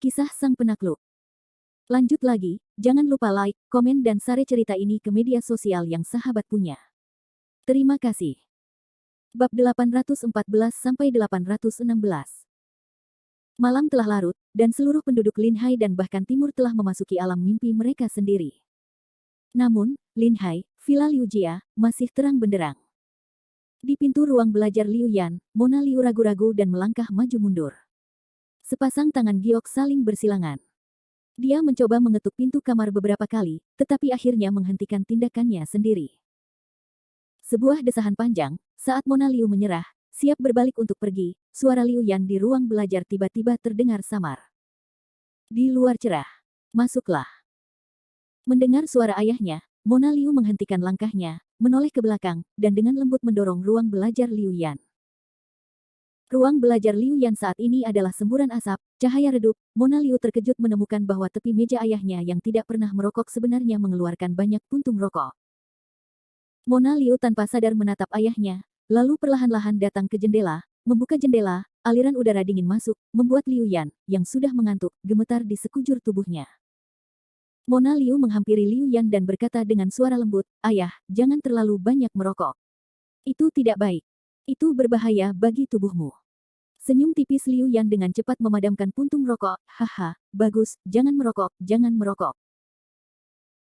Kisah Sang Penakluk. Lanjut lagi, jangan lupa like, komen dan share cerita ini ke media sosial yang sahabat punya. Terima kasih. Bab 814-816. Malam telah larut, dan seluruh penduduk Linhai dan bahkan timur telah memasuki alam mimpi mereka sendiri. Namun, Linhai, Villa Liu Jia, masih terang benderang. Di pintu ruang belajar Liu Yan, Mona Liu ragu-ragu dan melangkah maju mundur. Sepasang tangan giok saling bersilangan. Dia mencoba mengetuk pintu kamar beberapa kali, tetapi akhirnya menghentikan tindakannya sendiri. Sebuah desahan panjang, saat Mona Liu menyerah, siap berbalik untuk pergi, suara Liu Yan di ruang belajar tiba-tiba terdengar samar. Di luar cerah. Masuklah. Mendengar suara ayahnya, Mona Liu menghentikan langkahnya, menoleh ke belakang, dan dengan lembut mendorong ruang belajar Liu Yan. Ruang belajar Liu Yan saat ini adalah semburan asap, cahaya redup. Mona Liu terkejut menemukan bahwa tepi meja ayahnya yang tidak pernah merokok sebenarnya mengeluarkan banyak puntung rokok. Mona Liu tanpa sadar menatap ayahnya, lalu perlahan-lahan datang ke jendela, membuka jendela, aliran udara dingin masuk, membuat Liu Yan, yang sudah mengantuk, gemetar di sekujur tubuhnya. Mona Liu menghampiri Liu Yan dan berkata dengan suara lembut, "Ayah, jangan terlalu banyak merokok. Itu tidak baik. Itu berbahaya bagi tubuhmu." Senyum tipis Liu Yan dengan cepat memadamkan puntung rokok. "Haha, bagus, jangan merokok, jangan merokok."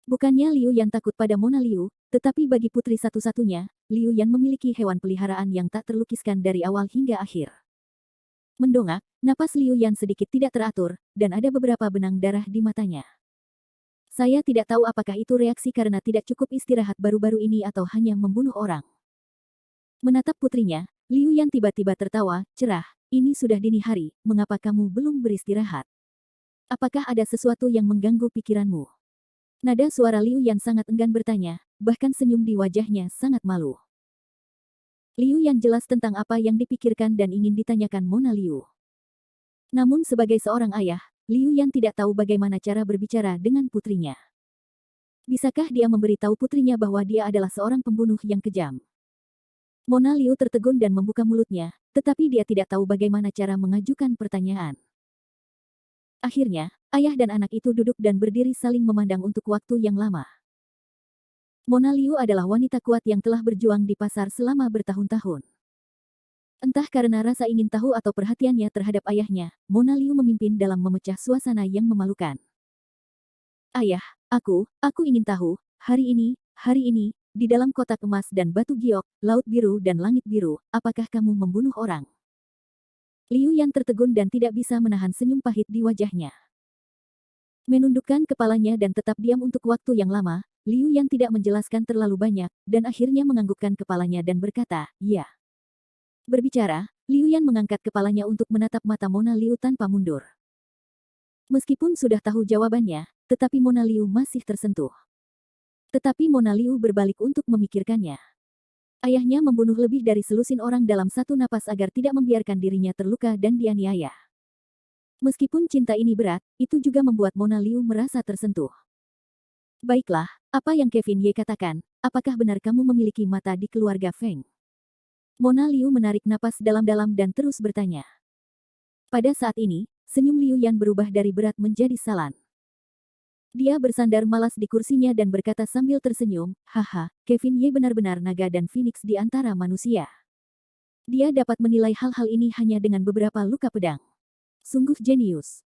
Bukannya Liu Yan takut pada Mona Liu, tetapi bagi putri satu-satunya, Liu Yan memiliki hewan peliharaan yang tak terlukiskan dari awal hingga akhir. Mendongak, napas Liu Yan sedikit tidak teratur, dan ada beberapa benang darah di matanya. Saya tidak tahu apakah itu reaksi karena tidak cukup istirahat baru-baru ini atau hanya membunuh orang. Menatap putrinya, Liu Yan tiba-tiba tertawa, cerah, "Ini sudah dini hari, mengapa kamu belum beristirahat? Apakah ada sesuatu yang mengganggu pikiranmu?" Nada suara Liu Yan sangat enggan bertanya, bahkan senyum di wajahnya sangat malu. Liu Yan jelas tentang apa yang dipikirkan dan ingin ditanyakan Mona Liu. Namun sebagai seorang ayah, Liu Yan tidak tahu bagaimana cara berbicara dengan putrinya. Bisakah dia memberitahu putrinya bahwa dia adalah seorang pembunuh yang kejam? Mona Liu tertegun dan membuka mulutnya, tetapi dia tidak tahu bagaimana cara mengajukan pertanyaan. Akhirnya, ayah dan anak itu duduk dan berdiri saling memandang untuk waktu yang lama. Mona Liu adalah wanita kuat yang telah berjuang di pasar selama bertahun-tahun. Entah karena rasa ingin tahu atau perhatiannya terhadap ayahnya, Mona Liu memimpin dalam memecah suasana yang memalukan. "Ayah, aku ingin tahu, hari ini, di dalam kotak emas dan batu giok, laut biru dan langit biru, apakah kamu membunuh orang?" Liu Yan tertegun dan tidak bisa menahan senyum pahit di wajahnya. Menundukkan kepalanya dan tetap diam untuk waktu yang lama, Liu Yan tidak menjelaskan terlalu banyak, dan akhirnya menganggukkan kepalanya dan berkata, "Iya." Berbicara, Liu Yan mengangkat kepalanya untuk menatap mata Mona Liu tanpa mundur. Meskipun sudah tahu jawabannya, tetapi Mona Liu masih tersentuh. Tetapi Mona Liu berbalik untuk memikirkannya. Ayahnya membunuh lebih dari selusin orang dalam satu napas agar tidak membiarkan dirinya terluka dan dianiaya. Meskipun cinta ini berat, itu juga membuat Mona Liu merasa tersentuh. "Baiklah, apa yang Kevin Ye katakan, apakah benar kamu memiliki mata di keluarga Feng?" Mona Liu menarik napas dalam-dalam dan terus bertanya. Pada saat ini, senyum Liu Yan berubah dari berat menjadi salan. Dia bersandar malas di kursinya dan berkata sambil tersenyum, "Haha, Kevin Ye benar-benar naga dan phoenix di antara manusia. Dia dapat menilai hal-hal ini hanya dengan beberapa luka pedang. Sungguh jenius."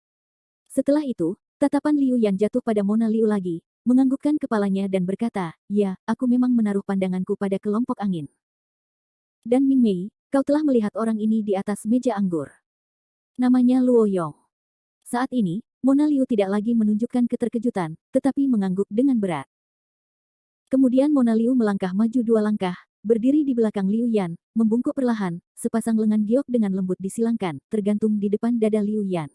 Setelah itu, tatapan Liu Yan jatuh pada Mona Liu lagi, menganggukkan kepalanya dan berkata, "Ya, aku memang menaruh pandanganku pada kelompok angin. Dan Ming Mei, kau telah melihat orang ini di atas meja anggur. Namanya Luo Yong." Saat ini, Mona Liu tidak lagi menunjukkan keterkejutan, tetapi mengangguk dengan berat. Kemudian Mona Liu melangkah maju 2 langkah, berdiri di belakang Liu Yan, membungkuk perlahan, sepasang lengan giok dengan lembut disilangkan, tergantung di depan dada Liu Yan.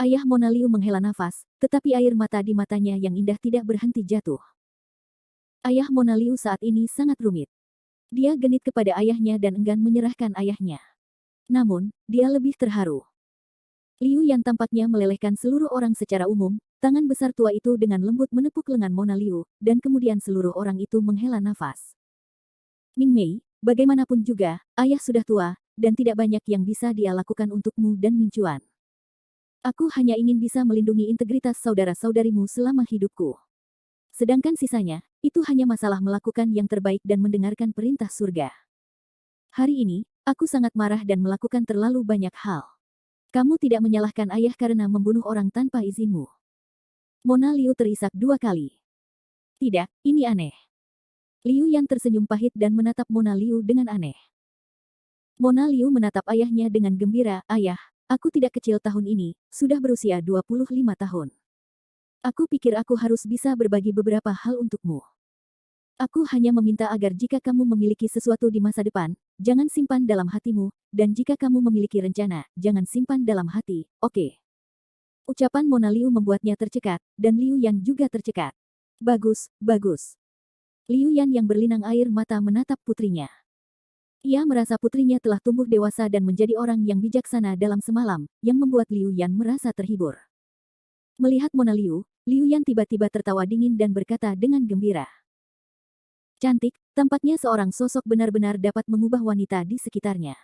Ayah Mona Liu menghela nafas, tetapi air mata di matanya yang indah tidak berhenti jatuh. Ayah Mona Liu saat ini sangat rumit. Dia genit kepada ayahnya dan enggan menyerahkan ayahnya. Namun, dia lebih terharu. Liu Yan tampaknya melelehkan seluruh orang secara umum, tangan besar tua itu dengan lembut menepuk lengan Mona Liu, dan kemudian seluruh orang itu menghela nafas. "Ming Mei, bagaimanapun juga, ayah sudah tua, dan tidak banyak yang bisa dia lakukan untukmu dan Ming Chuan. Aku hanya ingin bisa melindungi integritas saudara-saudarimu selama hidupku. Sedangkan sisanya, itu hanya masalah melakukan yang terbaik dan mendengarkan perintah surga. Hari ini, aku sangat marah dan melakukan terlalu banyak hal. Kamu tidak menyalahkan ayah karena membunuh orang tanpa izinmu. Mona Liu terisak 2 kali. Tidak, ini aneh. Liu Yan tersenyum pahit dan menatap Mona Liu dengan aneh. Mona Liu menatap ayahnya dengan gembira, "Ayah, aku tidak kecil tahun ini, sudah berusia 25 tahun. Aku pikir aku harus bisa berbagi beberapa hal untukmu. Aku hanya meminta agar jika kamu memiliki sesuatu di masa depan, jangan simpan dalam hatimu, dan jika kamu memiliki rencana, jangan simpan dalam hati, oke?" Ucapan Mona Liu membuatnya tercekat, dan Liu Yan juga tercekat. Bagus, bagus. Liu Yan yang berlinang air mata menatap putrinya. Ia merasa putrinya telah tumbuh dewasa dan menjadi orang yang bijaksana dalam semalam, yang membuat Liu Yan merasa terhibur. Melihat Mona Liu, Liu Yan tiba-tiba tertawa dingin dan berkata dengan gembira. Cantik, tampaknya seorang sosok benar-benar dapat mengubah wanita di sekitarnya.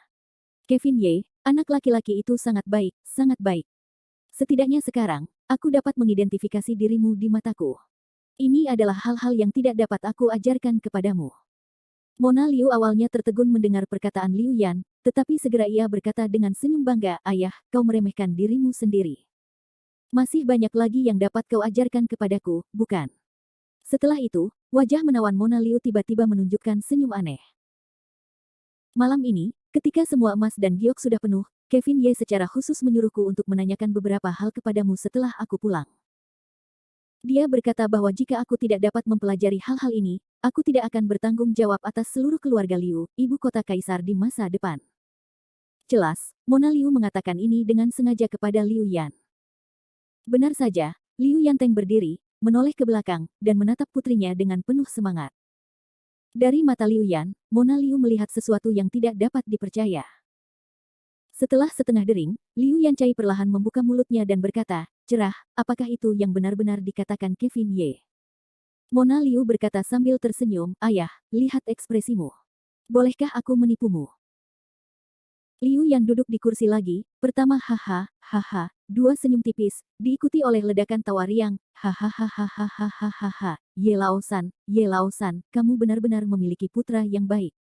Kevin Ye, anak laki-laki itu sangat baik, sangat baik. Setidaknya sekarang, aku dapat mengidentifikasi dirimu di mataku. Ini adalah hal-hal yang tidak dapat aku ajarkan kepadamu. Mona Liu awalnya tertegun mendengar perkataan Liu Yan, tetapi segera ia berkata dengan senyum bangga, "Ayah, kau meremehkan dirimu sendiri. Masih banyak lagi yang dapat kau ajarkan kepadaku, bukan?" Setelah itu, wajah menawan Mona Liu tiba-tiba menunjukkan senyum aneh. Malam ini, ketika semua emas dan giok sudah penuh, Kevin Ye secara khusus menyuruhku untuk menanyakan beberapa hal kepadamu setelah aku pulang. Dia berkata bahwa jika aku tidak dapat mempelajari hal-hal ini, aku tidak akan bertanggung jawab atas seluruh keluarga Liu, ibu kota kaisar di masa depan. Jelas, Mona Liu mengatakan ini dengan sengaja kepada Liu Yan. Benar saja, Liu Yan Teng berdiri, menoleh ke belakang, dan menatap putrinya dengan penuh semangat. Dari mata Liu Yan, Mona Liu melihat sesuatu yang tidak dapat dipercaya. Setelah setengah dering, Liu Yancai perlahan membuka mulutnya dan berkata, "Cerah, apakah itu yang benar-benar dikatakan Kevin Ye?" Mona Liu berkata sambil tersenyum, "Ayah, lihat ekspresimu. Bolehkah aku menipumu?" Liu Yan duduk di kursi lagi, pertama haha, haha, dua senyum tipis, diikuti oleh ledakan tawa riang, hahaha, Ye Laosan, kamu benar-benar memiliki putra yang baik.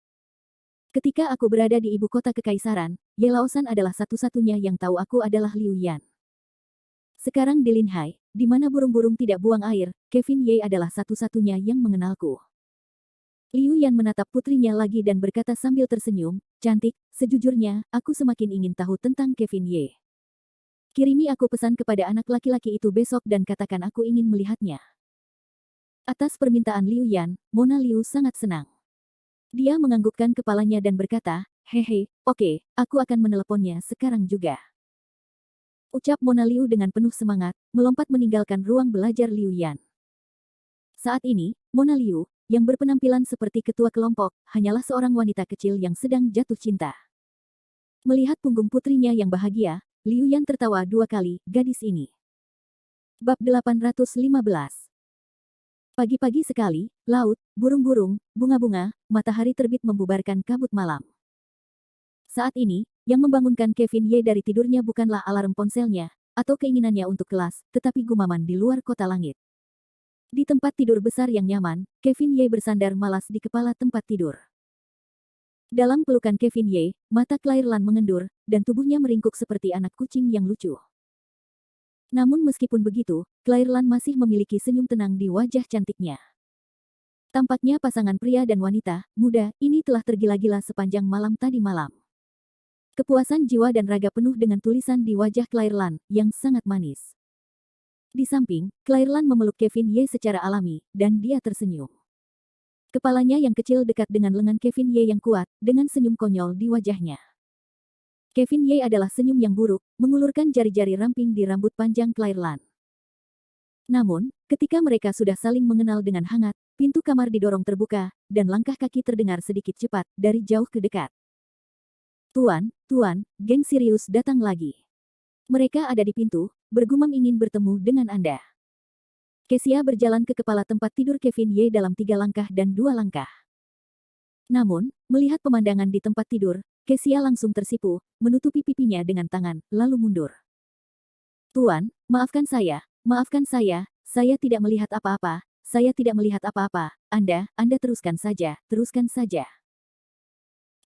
Ketika aku berada di ibu kota kekaisaran, Ye Laosan adalah satu-satunya yang tahu aku adalah Liu Yan. Sekarang di Linhai, di mana burung-burung tidak buang air, Kevin Ye adalah satu-satunya yang mengenalku. Liu Yan menatap putrinya lagi dan berkata sambil tersenyum, "Cantik, sejujurnya, aku semakin ingin tahu tentang Kevin Ye. Kirimi aku pesan kepada anak laki-laki itu besok dan katakan aku ingin melihatnya." Atas permintaan Liu Yan, Mona Liu sangat senang. Dia menganggukkan kepalanya dan berkata, "Hehe, oke, aku akan meneleponnya sekarang juga." Ucap Mona Liu dengan penuh semangat, melompat meninggalkan ruang belajar Liu Yan. Saat ini, Mona Liu, yang berpenampilan seperti ketua kelompok, hanyalah seorang wanita kecil yang sedang jatuh cinta. Melihat punggung putrinya yang bahagia, Liu Yan tertawa 2 kali, gadis ini. Bab 815. Pagi-pagi sekali, laut, burung-burung, bunga-bunga, matahari terbit membubarkan kabut malam. Saat ini, yang membangunkan Kevin Ye dari tidurnya bukanlah alarm ponselnya, atau keinginannya untuk kelas, tetapi gumaman di luar kota langit. Di tempat tidur besar yang nyaman, Kevin Ye bersandar malas di kepala tempat tidur. Dalam pelukan Kevin Ye, mata Claire Lan mengendur, dan tubuhnya meringkuk seperti anak kucing yang lucu. Namun meskipun begitu, Claire Lan masih memiliki senyum tenang di wajah cantiknya. Tampaknya pasangan pria dan wanita, muda, ini telah tergila-gila sepanjang malam tadi malam. Kepuasan jiwa dan raga penuh dengan tulisan di wajah Claire Lan, yang sangat manis. Di samping, Claire Lan memeluk Kevin Ye secara alami, dan dia tersenyum. Kepalanya yang kecil dekat dengan lengan Kevin Ye yang kuat, dengan senyum konyol di wajahnya. Kevin Ye adalah senyum yang buruk, mengulurkan jari-jari ramping di rambut panjang Claire Lan. Namun, ketika mereka sudah saling mengenal dengan hangat, pintu kamar didorong terbuka, dan langkah kaki terdengar sedikit cepat, dari jauh ke dekat. "Tuan, geng Sirius datang lagi. Mereka ada di pintu, bergumam ingin bertemu dengan Anda." Kesia berjalan ke kepala tempat tidur Kevin Ye dalam 3 langkah dan 2 langkah. Namun, melihat pemandangan di tempat tidur, Kesia langsung tersipu, menutupi pipinya dengan tangan, lalu mundur. Tuan, maafkan saya tidak melihat apa-apa, saya tidak melihat apa-apa, Anda teruskan saja,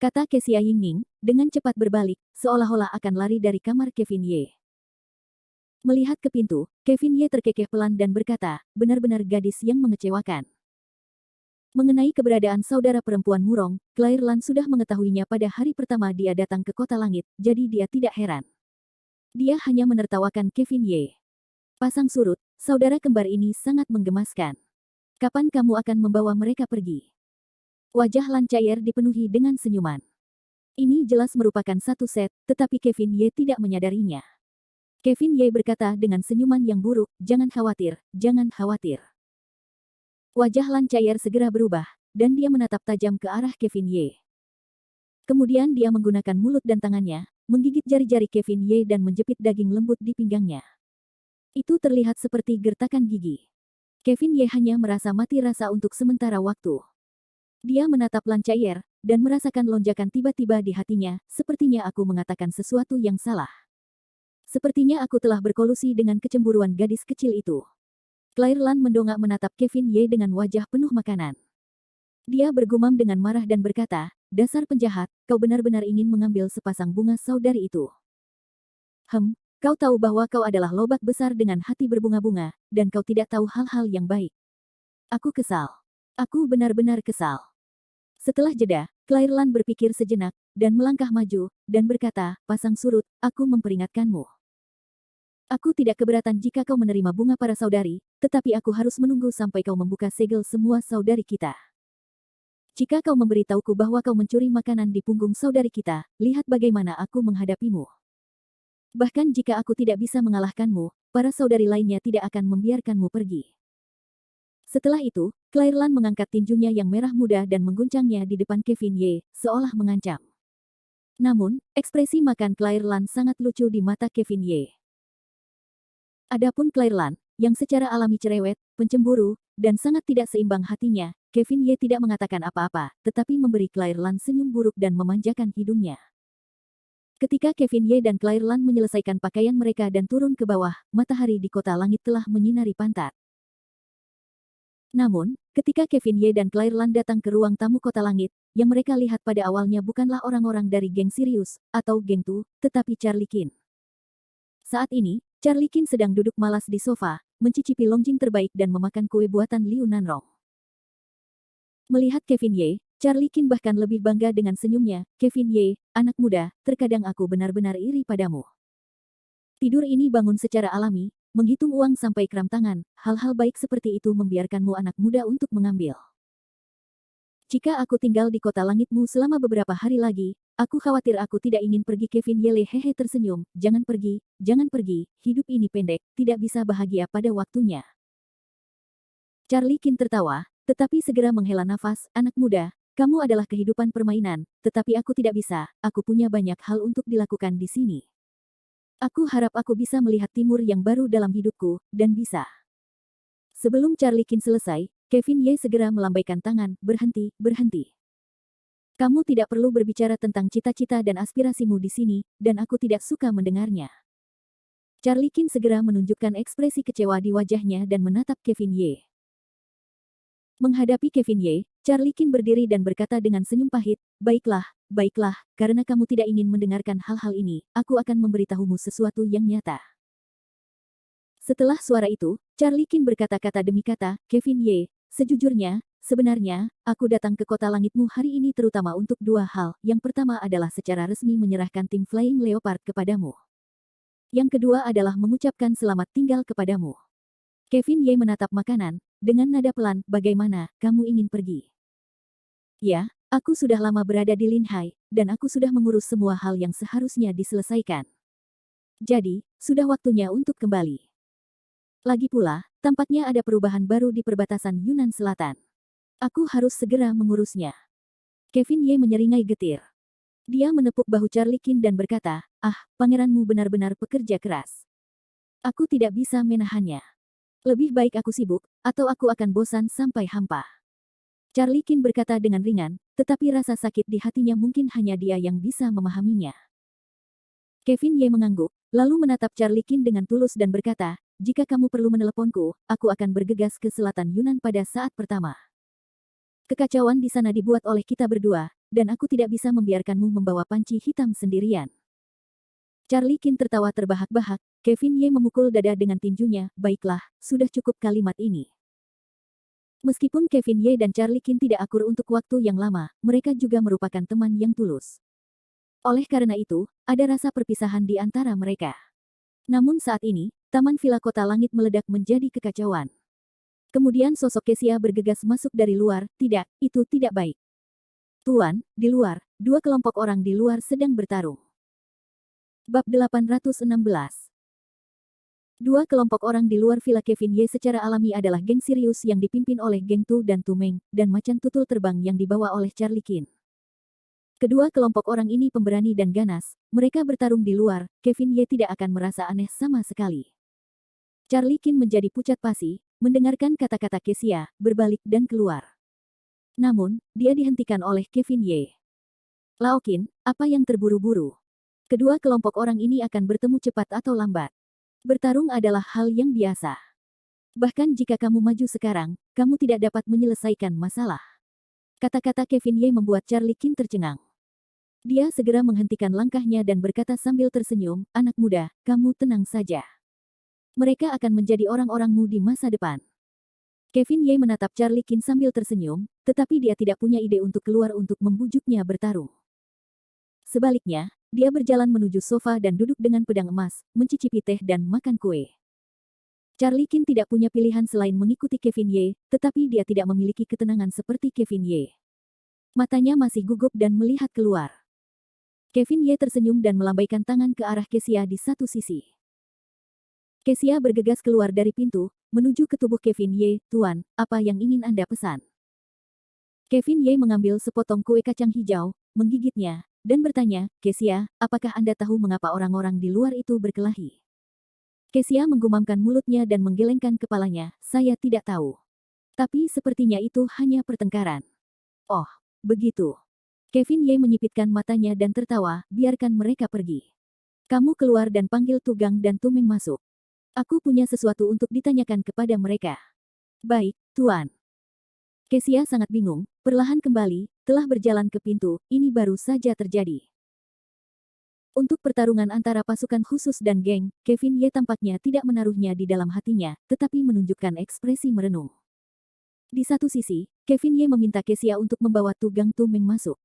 kata Kesia Yingning, dengan cepat berbalik, seolah-olah akan lari dari kamar Kevin Ye. Melihat ke pintu, Kevin Ye terkekeh pelan dan berkata, benar-benar gadis yang mengecewakan. Mengenai keberadaan saudara perempuan Murong, Claire Lan sudah mengetahuinya pada hari pertama dia datang ke Kota Langit, jadi dia tidak heran. Dia hanya menertawakan Kevin Ye. Pasang surut, saudara kembar ini sangat menggemaskan. Kapan kamu akan membawa mereka pergi? Wajah Lan Chair dipenuhi dengan senyuman. Ini jelas merupakan satu set, tetapi Kevin Ye tidak menyadarinya. Kevin Ye berkata dengan senyuman yang buruk, jangan khawatir, jangan khawatir. Wajah Lan Chair segera berubah, dan dia menatap tajam ke arah Kevin Ye. Kemudian dia menggunakan mulut dan tangannya, menggigit jari-jari Kevin Ye dan menjepit daging lembut di pinggangnya. Itu terlihat seperti gertakan gigi. Kevin Ye hanya merasa mati rasa untuk sementara waktu. Dia menatap Lan Chair, dan merasakan lonjakan tiba-tiba di hatinya, sepertinya aku mengatakan sesuatu yang salah. Sepertinya aku telah berkolusi dengan kecemburuan gadis kecil itu. Claire Lan mendongak menatap Kevin Ye dengan wajah penuh makanan. Dia bergumam dengan marah dan berkata, dasar penjahat, kau benar-benar ingin mengambil sepasang bunga saudari itu. Kau tahu bahwa kau adalah lobak besar dengan hati berbunga-bunga, dan kau tidak tahu hal-hal yang baik. Aku kesal. Aku benar-benar kesal. Setelah jeda, Claire Lan berpikir sejenak, dan melangkah maju, dan berkata, pasang surut, aku memperingatkanmu. Aku tidak keberatan jika kau menerima bunga para saudari, tetapi aku harus menunggu sampai kau membuka segel semua saudari kita. Jika kau memberitahuku bahwa kau mencuri makanan di punggung saudari kita, lihat bagaimana aku menghadapimu. Bahkan jika aku tidak bisa mengalahkanmu, para saudari lainnya tidak akan membiarkanmu pergi. Setelah itu, Claire Lan mengangkat tinjunya yang merah muda dan mengguncangnya di depan Kevin Ye, seolah mengancam. Namun, ekspresi makan Claire Lan sangat lucu di mata Kevin Ye. Adapun Claire Lan, yang secara alami cerewet, pencemburu, dan sangat tidak seimbang hatinya, Kevin Ye tidak mengatakan apa-apa, tetapi memberi Claire Lan senyum buruk dan memanjakan hidungnya. Ketika Kevin Ye dan Claire Lan menyelesaikan pakaian mereka dan turun ke bawah, matahari di Kota Langit telah menyinari pantat. Namun, ketika Kevin Ye dan Claire Lan datang ke ruang tamu Kota Langit, yang mereka lihat pada awalnya bukanlah orang-orang dari geng Sirius, atau geng Tu, tetapi Charlie Qin. Saat ini, Charlie Qin sedang duduk malas di sofa, mencicipi longjing terbaik dan memakan kue buatan Liu Nanrong. Melihat Kevin Ye, Charlie Qin bahkan lebih bangga dengan senyumnya, Kevin Ye, anak muda, terkadang aku benar-benar iri padamu. Tidur ini bangun secara alami, menghitung uang sampai kram tangan, hal-hal baik seperti itu membiarkanmu anak muda untuk mengambil. Jika aku tinggal di Kota Langitmu selama beberapa hari lagi, aku khawatir aku tidak ingin pergi. Kevin Ye hehe tersenyum, jangan pergi, hidup ini pendek, tidak bisa bahagia pada waktunya. Charlie Qin tertawa, tetapi segera menghela nafas, anak muda, kamu adalah kehidupan permainan, tetapi aku tidak bisa, aku punya banyak hal untuk dilakukan di sini. Aku harap aku bisa melihat timur yang baru dalam hidupku, dan bisa. Sebelum Charlie Qin selesai, Kevin Ye segera melambaikan tangan, berhenti. Kamu tidak perlu berbicara tentang cita-cita dan aspirasimu di sini, dan aku tidak suka mendengarnya. Charlie Qin segera menunjukkan ekspresi kecewa di wajahnya dan menatap Kevin Ye. Menghadapi Kevin Ye, Charlie Qin berdiri dan berkata dengan senyum pahit, baiklah, karena kamu tidak ingin mendengarkan hal-hal ini, aku akan memberitahumu sesuatu yang nyata. Setelah suara itu, Charlie Qin berkata-kata demi kata, Kevin Ye, sejujurnya, sebenarnya, aku datang ke Kota Langitmu hari ini terutama untuk dua hal. Yang pertama adalah secara resmi menyerahkan tim Flying Leopard kepadamu. Yang kedua adalah mengucapkan selamat tinggal kepadamu. Kevin Ye menatap makanan, dengan nada pelan, bagaimana, kamu ingin pergi? Ya, aku sudah lama berada di Linhai, dan aku sudah mengurus semua hal yang seharusnya diselesaikan. Jadi, sudah waktunya untuk kembali. Lagi pula, tampaknya ada perubahan baru di perbatasan Yunnan Selatan. Aku harus segera mengurusnya. Kevin Ye menyeringai getir. Dia menepuk bahu Charlie Qin dan berkata, pangeranmu benar-benar pekerja keras. Aku tidak bisa menahannya. Lebih baik aku sibuk, atau aku akan bosan sampai hampa. Charlie Qin berkata dengan ringan, tetapi rasa sakit di hatinya mungkin hanya dia yang bisa memahaminya. Kevin Ye mengangguk, lalu menatap Charlie Qin dengan tulus dan berkata, jika kamu perlu meneleponku, aku akan bergegas ke selatan Yunan pada saat pertama. Kekacauan di sana dibuat oleh kita berdua, dan aku tidak bisa membiarkanmu membawa panci hitam sendirian. Charlie Qin tertawa terbahak-bahak. Kevin Ye memukul dada dengan tinjunya. Baiklah, sudah cukup kalimat ini. Meskipun Kevin Ye dan Charlie Qin tidak akur untuk waktu yang lama, mereka juga merupakan teman yang tulus. Oleh karena itu, ada rasa perpisahan di antara mereka. Namun saat ini, Taman Villa Kota Langit meledak menjadi kekacauan. Kemudian sosok Kesia bergegas masuk dari luar. Tidak, itu tidak baik. Tuan, di luar, dua kelompok orang di luar sedang bertarung. Bab 816. Dua kelompok orang di luar Villa Kevin Ye secara alami adalah geng Sirius yang dipimpin oleh geng Tu dan Tumeng, dan macan tutul terbang yang dibawa oleh Charlie Qin. Kedua kelompok orang ini pemberani dan ganas, mereka bertarung di luar, Kevin Ye tidak akan merasa aneh sama sekali. Charlie Qin menjadi pucat pasi, mendengarkan kata-kata Kesia, berbalik dan keluar. Namun, dia dihentikan oleh Kevin Ye. Lao Qin, apa yang terburu-buru? Kedua kelompok orang ini akan bertemu cepat atau lambat. Bertarung adalah hal yang biasa. Bahkan jika kamu maju sekarang, kamu tidak dapat menyelesaikan masalah. Kata-kata Kevin Ye membuat Charlie Qin tercengang. Dia segera menghentikan langkahnya dan berkata sambil tersenyum, anak muda, kamu tenang saja. Mereka akan menjadi orang-orangmu di masa depan. Kevin Ye menatap Charlie Qin sambil tersenyum, tetapi dia tidak punya ide untuk keluar untuk membujuknya bertarung. Sebaliknya, dia berjalan menuju sofa dan duduk dengan pedang emas, mencicipi teh dan makan kue. Charlie Qin tidak punya pilihan selain mengikuti Kevin Ye, tetapi dia tidak memiliki ketenangan seperti Kevin Ye. Matanya masih gugup dan melihat keluar. Kevin Ye tersenyum dan melambaikan tangan ke arah Kesia di satu sisi. Kesia bergegas keluar dari pintu, menuju ke tubuh Kevin Ye. Tuan, apa yang ingin Anda pesan? Kevin Ye mengambil sepotong kue kacang hijau, menggigitnya, dan bertanya, Kesia, apakah Anda tahu mengapa orang-orang di luar itu berkelahi? Kesia menggumamkan mulutnya dan menggelengkan kepalanya, saya tidak tahu. Tapi sepertinya itu hanya pertengkaran. Oh, begitu. Kevin Ye menyipitkan matanya dan tertawa, biarkan mereka pergi. Kamu keluar dan panggil Tugang dan Tumeng masuk. Aku punya sesuatu untuk ditanyakan kepada mereka. Baik, Tuan. Kesia sangat bingung, perlahan kembali, telah berjalan ke pintu, ini baru saja terjadi. Untuk pertarungan antara pasukan khusus dan geng, Kevin Ye tampaknya tidak menaruhnya di dalam hatinya, tetapi menunjukkan ekspresi merenung. Di satu sisi, Kevin Ye meminta Kesia untuk membawa Tugang Tumeng masuk.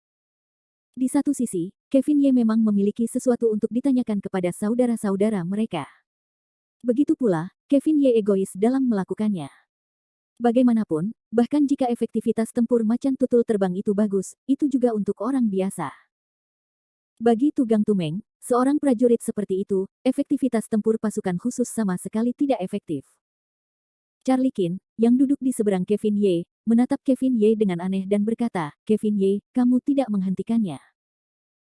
Di satu sisi, Kevin Ye memang memiliki sesuatu untuk ditanyakan kepada saudara-saudara mereka. Begitu pula, Kevin Ye egois dalam melakukannya. Bagaimanapun, bahkan jika efektivitas tempur macan tutul terbang itu bagus, itu juga untuk orang biasa. Bagi Tugang Tumeng, seorang prajurit seperti itu, efektivitas tempur pasukan khusus sama sekali tidak efektif. Charlie Qin, yang duduk di seberang Kevin Ye, menatap Kevin Ye dengan aneh dan berkata, Kevin Ye, kamu tidak menghentikannya.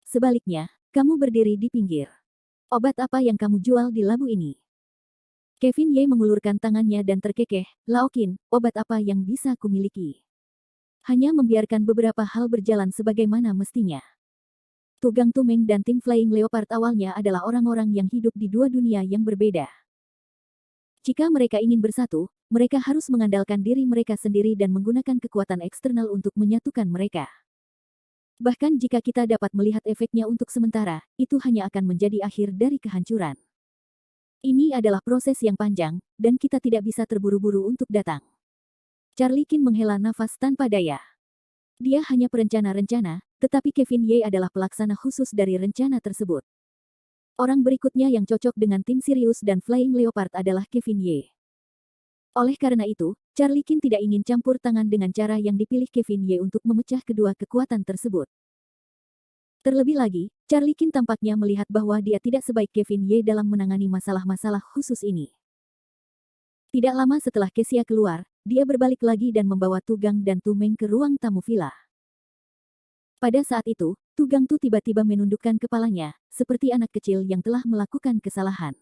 Sebaliknya, kamu berdiri di pinggir. Obat apa yang kamu jual di labu ini? Kevin Ye mengulurkan tangannya dan terkekeh, Lao Qin, obat apa yang bisa kumiliki? Hanya membiarkan beberapa hal berjalan sebagaimana mestinya. Tugang Tumeng dan tim Flying Leopard awalnya adalah orang-orang yang hidup di dua dunia yang berbeda. Jika mereka ingin bersatu, mereka harus mengandalkan diri mereka sendiri dan menggunakan kekuatan eksternal untuk menyatukan mereka. Bahkan jika kita dapat melihat efeknya untuk sementara, itu hanya akan menjadi akhir dari kehancuran. Ini adalah proses yang panjang, dan kita tidak bisa terburu-buru untuk datang. Charlie Qin menghela nafas tanpa daya. Dia hanya perencana-rencana, tetapi Kevin Ye adalah pelaksana khusus dari rencana tersebut. Orang berikutnya yang cocok dengan tim Sirius dan Flying Leopard adalah Kevin Ye. Oleh karena itu, Charlie Qin tidak ingin campur tangan dengan cara yang dipilih Kevin Ye untuk memecah kedua kekuatan tersebut. Terlebih lagi, Charlie Qin tampaknya melihat bahwa dia tidak sebaik Kevin Ye dalam menangani masalah-masalah khusus ini. Tidak lama setelah Kesia keluar, dia berbalik lagi dan membawa Tugang dan Tumeng ke ruang tamu villa. Pada saat itu, Tugang Tu tiba-tiba menundukkan kepalanya, seperti anak kecil yang telah melakukan kesalahan.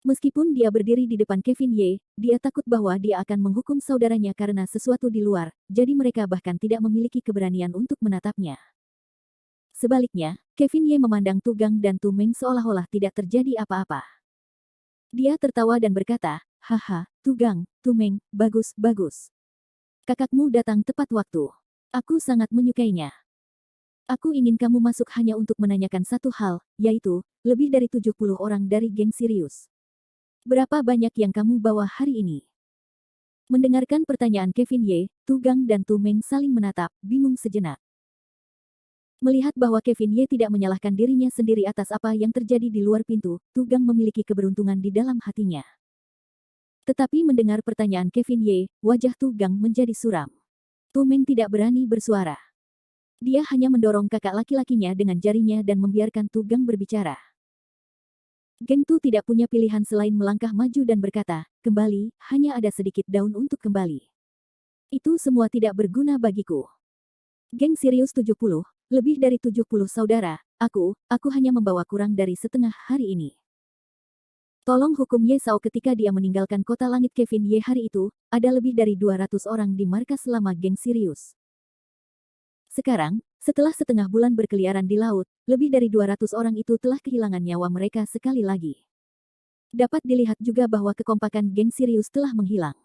Meskipun dia berdiri di depan Kevin Ye, dia takut bahwa dia akan menghukum saudaranya karena sesuatu di luar, jadi mereka bahkan tidak memiliki keberanian untuk menatapnya. Sebaliknya, Kevin Ye memandang Tu Gang dan Tu Meng seolah-olah tidak terjadi apa-apa. Dia tertawa dan berkata, haha, Tu Gang, Tu Meng, bagus, bagus. Kakakmu datang tepat waktu. Aku sangat menyukainya. Aku ingin kamu masuk hanya untuk menanyakan satu hal, yaitu, lebih dari 70 orang dari geng Sirius. Berapa banyak yang kamu bawa hari ini? Mendengarkan pertanyaan Kevin Ye, Tu Gang dan Tu Meng saling menatap, bingung sejenak. Melihat bahwa Kevin Ye tidak menyalahkan dirinya sendiri atas apa yang terjadi di luar pintu, Tu Gang memiliki keberuntungan di dalam hatinya. Tetapi mendengar pertanyaan Kevin Ye, wajah Tu Gang menjadi suram. Tu Meng tidak berani bersuara. Dia hanya mendorong kakak laki-lakinya dengan jarinya dan membiarkan Tu Gang berbicara. Geng Tu tidak punya pilihan selain melangkah maju dan berkata, kembali, hanya ada sedikit daun untuk kembali. Itu semua tidak berguna bagiku. Geng Sirius 70, lebih dari 70 saudara, aku hanya membawa kurang dari setengah hari ini. Tolong hukum Ye Sao ketika dia meninggalkan kota langit Kevin Ye hari itu, ada lebih dari 200 orang di markas selama geng Sirius. Sekarang, setelah setengah bulan berkeliaran di laut, lebih dari 200 orang itu telah kehilangan nyawa mereka sekali lagi. Dapat dilihat juga bahwa kekompakan geng Sirius telah menghilang.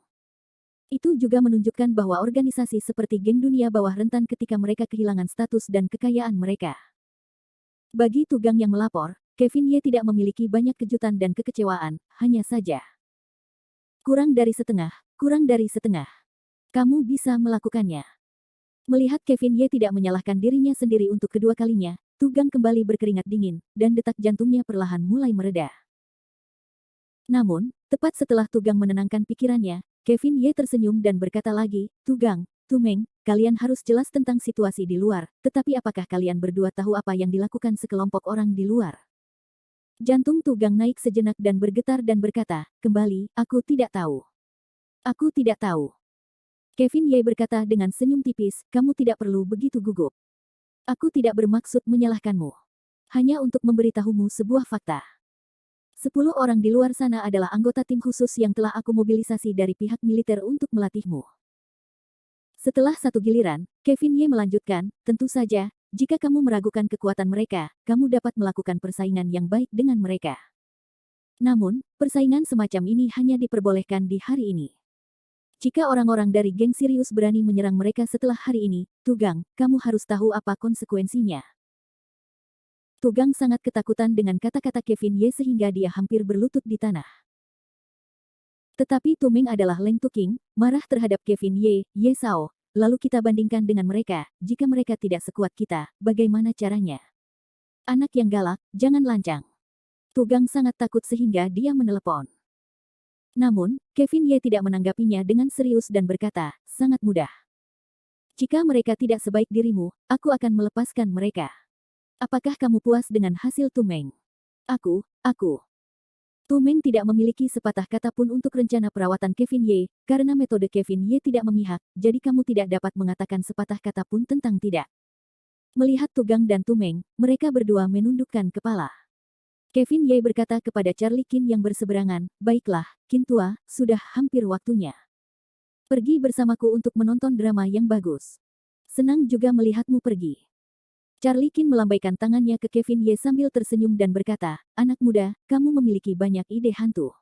Itu juga menunjukkan bahwa organisasi seperti geng dunia bawah rentan ketika mereka kehilangan status dan kekayaan mereka. Bagi Tu Gang yang melapor, Kevin Ye tidak memiliki banyak kejutan dan kekecewaan, hanya saja. Kurang dari setengah, kurang dari setengah. Kamu bisa melakukannya. Melihat Kevin Ye tidak menyalahkan dirinya sendiri untuk kedua kalinya, Tu Gang kembali berkeringat dingin, dan detak jantungnya perlahan mulai mereda. Namun, tepat setelah Tu Gang menenangkan pikirannya, Kevin Ye tersenyum dan berkata lagi, Tu Gang, Tu Meng, kalian harus jelas tentang situasi di luar, tetapi apakah kalian berdua tahu apa yang dilakukan sekelompok orang di luar? Jantung Tu Gang naik sejenak dan bergetar dan berkata, kembali, aku tidak tahu. Aku tidak tahu. Kevin Ye berkata dengan senyum tipis, kamu tidak perlu begitu gugup. Aku tidak bermaksud menyalahkanmu. Hanya untuk memberitahumu sebuah fakta. 10 orang di luar sana adalah anggota tim khusus yang telah aku mobilisasi dari pihak militer untuk melatihmu. Setelah satu giliran, Kevin Ye melanjutkan, tentu saja, jika kamu meragukan kekuatan mereka, kamu dapat melakukan persaingan yang baik dengan mereka. Namun, persaingan semacam ini hanya diperbolehkan di hari ini. Jika orang-orang dari geng Sirius berani menyerang mereka setelah hari ini, Tu Gang, kamu harus tahu apa konsekuensinya. Tu Gang sangat ketakutan dengan kata-kata Kevin Ye sehingga dia hampir berlutut di tanah. Tetapi Tu Meng adalah Leng Tu King, marah terhadap Kevin Ye, Ye Sao, lalu kita bandingkan dengan mereka, jika mereka tidak sekuat kita, bagaimana caranya? Anak yang galak, jangan lancang. Tu Gang sangat takut sehingga dia menelepon. Namun, Kevin Ye tidak menanggapinya dengan serius dan berkata, sangat mudah. Jika mereka tidak sebaik dirimu, aku akan melepaskan mereka. Apakah kamu puas dengan hasil Tu Meng? Aku. Tu Meng tidak memiliki sepatah kata pun untuk rencana perawatan Kevin Ye, karena metode Kevin Ye tidak memihak, jadi kamu tidak dapat mengatakan sepatah kata pun tentang tidak. Melihat Tu Gang dan Tu Meng, mereka berdua menundukkan kepala. Kevin Ye berkata kepada Charlie Qin yang berseberangan, baiklah, Qin tua, sudah hampir waktunya. Pergi bersamaku untuk menonton drama yang bagus. Senang juga melihatmu pergi. Charlie Qin melambaikan tangannya ke Kevin Ye sambil tersenyum dan berkata, anak muda, kamu memiliki banyak ide hantu.